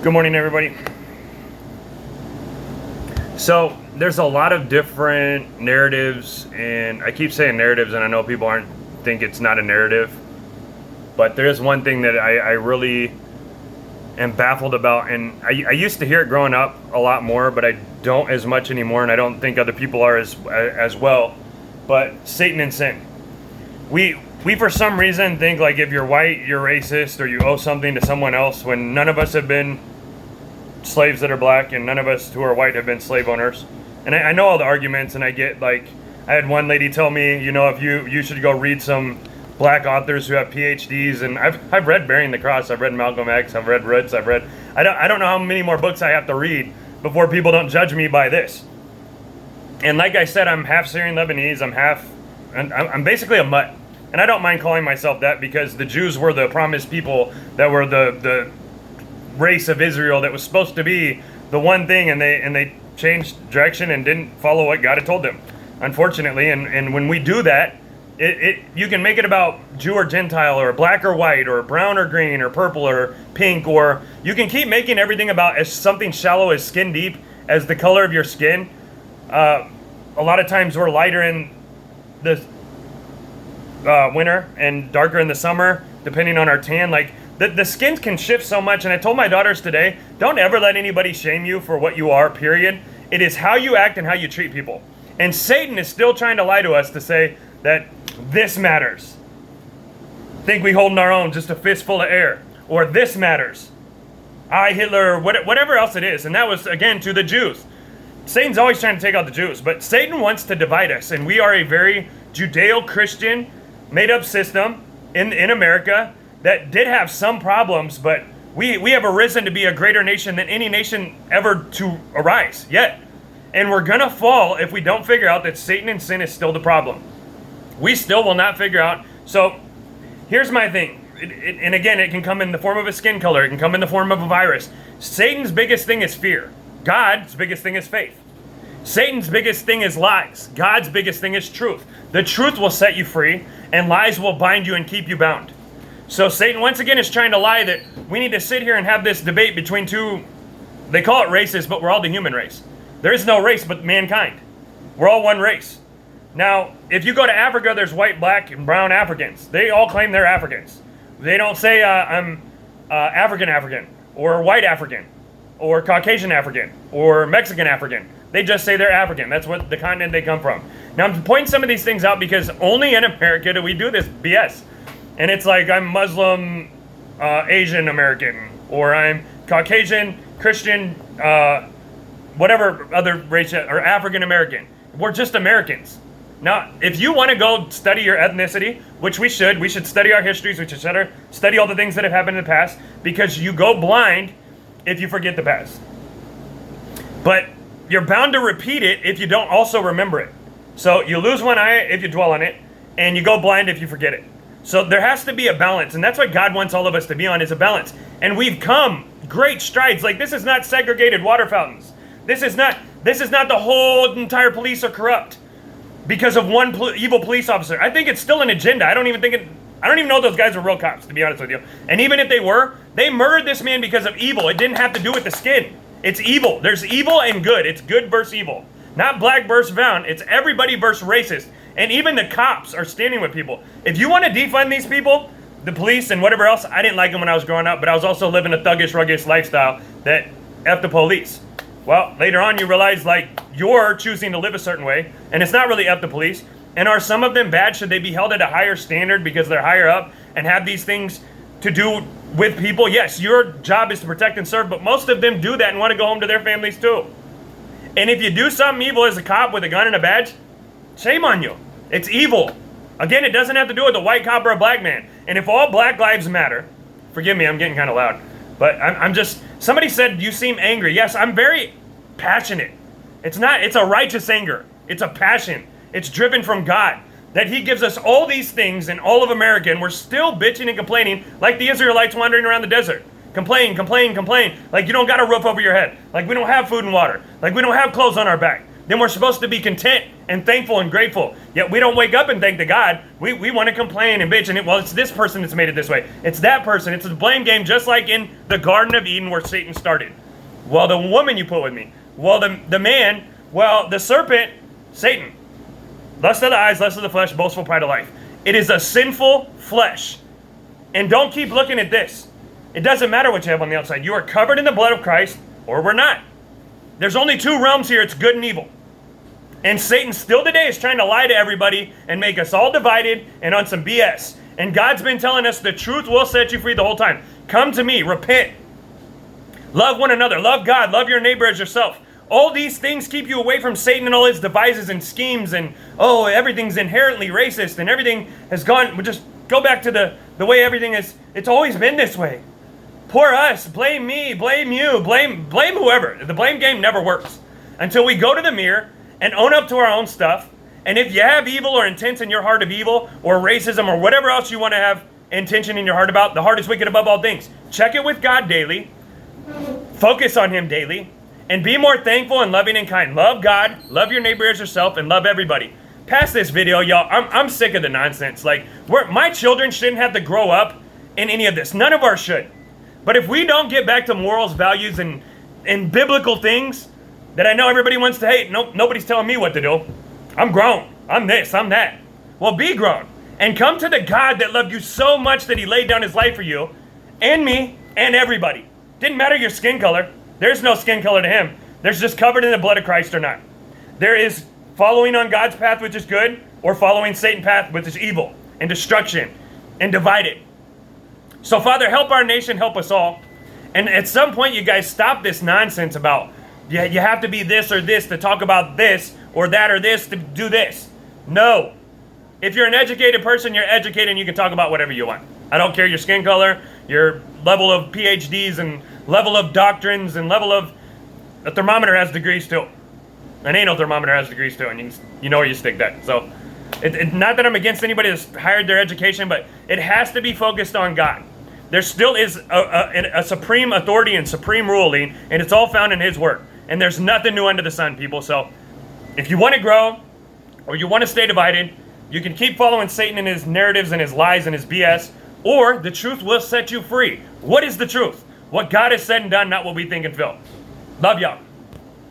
Good morning, everybody. So there's a lot of different narratives, and I keep saying narratives, and I know people aren't think it's not a narrative, but there's one thing that I really am baffled about, and I used to hear it growing up a lot more, but I don't as much anymore, and I don't think other people are as well. But Satan and sin. We for some reason think like if you're white, you're racist, or you owe something to someone else, when none of us have been slaves that are black, and none of us who are white have been slave owners. And I know all the arguments, and I get like, I had one lady tell me, if you should go read some black authors who have PhDs, and I've read Bearing the Cross, I've read Malcolm X, I've read Roots, I don't know how many more books I have to read before people don't judge me by this. And like I said, I'm half Syrian Lebanese, I'm basically a mutt. And I don't mind calling myself that, because the Jews were the promised people that were the race of Israel that was supposed to be the one thing, and they changed direction and didn't follow what God had told them, unfortunately. And when we do that, you can make it about Jew or Gentile, or black or white, or brown or green, or purple or pink, or you can keep making everything about as something shallow as skin deep as the color of your skin. A lot of times we're lighter in the winter and darker in the summer, depending on our tan. Like the skin can shift so much. And I told my daughters today, don't ever let anybody shame you for what you are, period. It is how you act and how you treat people. And Satan is still trying to lie to us to say that this matters. Think we holding our own, just a fistful of air. Or this matters. I, Hitler, or whatever else it is. And that was, again, to the Jews. Satan's always trying to take out the Jews. But Satan wants to divide us. And we are a very Judeo-Christian, made-up system in America that did have some problems, but we have arisen to be a greater nation than any nation ever to arise yet. And we're going to fall if we don't figure out that Satan and sin is still the problem. We still will not figure out. So here's my thing. And again, it can come in the form of a skin color. It can come in the form of a virus. Satan's biggest thing is fear. God's biggest thing is faith. Satan's biggest thing is lies. God's biggest thing is truth. The truth will set you free, and lies will bind you and keep you bound. So Satan, once again, is trying to lie that we need to sit here and have this debate between two, they call it races, but we're all the human race. There is no race but mankind. We're all one race. Now, if you go to Africa, there's white, black, and brown Africans. They all claim they're Africans. They don't say, I'm African, or white African, or Caucasian African, or Mexican African. They just say they're African. That's what the continent they come from. Now, I'm pointing some of these things out because only in America do we do this BS. And it's like, I'm Muslim, Asian American, or I'm Caucasian, Christian, whatever other race, or African American. We're just Americans. Now, if you want to go study your ethnicity, which we should study our histories, we should study all the things that have happened in the past, because you go blind if you forget the past. But you're bound to repeat it if you don't also remember it. So you lose one eye if you dwell on it, and you go blind if you forget it. So there has to be a balance, and that's what God wants all of us to be on, is a balance. And we've come great strides. Like, this is not segregated water fountains. This is not the whole entire police are corrupt because of one evil police officer. I think it's still an agenda. I don't even know those guys are real cops, to be honest with you. And even if they were, they murdered this man because of evil. It didn't have to do with the skin. It's evil. There's evil and good. It's good versus evil. Not black versus brown. It's everybody versus racist. And even the cops are standing with people. If you want to defund these people, the police and whatever else, I didn't like them when I was growing up, but I was also living a thuggish, rugged lifestyle that F the police. Well, later on you realize, like, you're choosing to live a certain way, and it's not really F the police. And are some of them bad? Should they be held at a higher standard because they're higher up and have these things to do with people? Yes, your job is to protect and serve, but most of them do that and want to go home to their families too. And if you do something evil as a cop with a gun and a badge, shame on you. It's evil. Again, it doesn't have to do with a white cop or a black man. And if all black lives matter, forgive me, I'm getting kind of loud, but I'm just, somebody said you seem angry. Yes, I'm very passionate. It's a righteous anger. It's a passion. It's driven from God, that he gives us all these things in all of America, and we're still bitching and complaining like the Israelites wandering around the desert. Complain. Like you don't got a roof over your head. Like we don't have food and water. Like we don't have clothes on our back. then we're supposed to be content and thankful and grateful. Yet we don't wake up and thank the God. We want to complain and bitch, and it's this person that's made it this way. It's that person. It's a blame game, just like in the Garden of Eden where Satan started. Well, the woman you put with me. Well, the man. Well, the serpent, Satan. Lust of the eyes, lust of the flesh, boastful pride of life. It is a sinful flesh. And don't keep looking at this. It doesn't matter what you have on the outside. You are covered in the blood of Christ, or we're not. There's only two realms here. It's good and evil. And Satan still today is trying to lie to everybody and make us all divided and on some BS. And God's been telling us the truth will set you free the whole time. Come to me, repent. Love one another, love God, love your neighbor as yourself. All these things keep you away from Satan and all his devices and schemes, and everything's inherently racist and everything has gone. We just go back to the way everything is. It's always been this way. Poor us, blame me, blame you, blame whoever. The blame game never works until we go to the mirror and own up to our own stuff. And if you have evil or intents in your heart of evil or racism or whatever else you want to have intention in your heart about, the heart is wicked above all things. Check it with God daily. Focus on him daily. And be more thankful and loving and kind. Love God, love your neighbor as yourself, and love everybody. Past this video, y'all, I'm sick of the nonsense. Like, my children shouldn't have to grow up in any of this. None of ours should. But if we don't get back to morals, values, and biblical things that I know everybody wants to hate, nobody's telling me what to do. I'm grown. I'm this, I'm that. Well, be grown. And come to the God that loved you so much that he laid down his life for you, and me, and everybody. Didn't matter your skin color. There's no skin color to him. There's just covered in the blood of Christ or not. There is following on God's path, which is good, or following Satan's path, which is evil and destruction and divided. So, Father, help our nation, help us all. And at some point, you guys stop this nonsense about, you have to be this or this to talk about this or that or this to do this. No. If you're an educated person, you're educated and you can talk about whatever you want. I don't care your skin color, your level of PhDs and level of doctrines and level of... A thermometer has degrees too. An anal thermometer has degrees too, and you know where you stick that. So, not that I'm against anybody that's hired their education, but it has to be focused on God. There still is a supreme authority and supreme ruling, and it's all found in his word. And there's nothing new under the sun, people. So, if you want to grow, or you want to stay divided, you can keep following Satan and his narratives and his lies and his BS, or the truth will set you free. What is the truth? What God has said and done, not what we think and feel. Love y'all.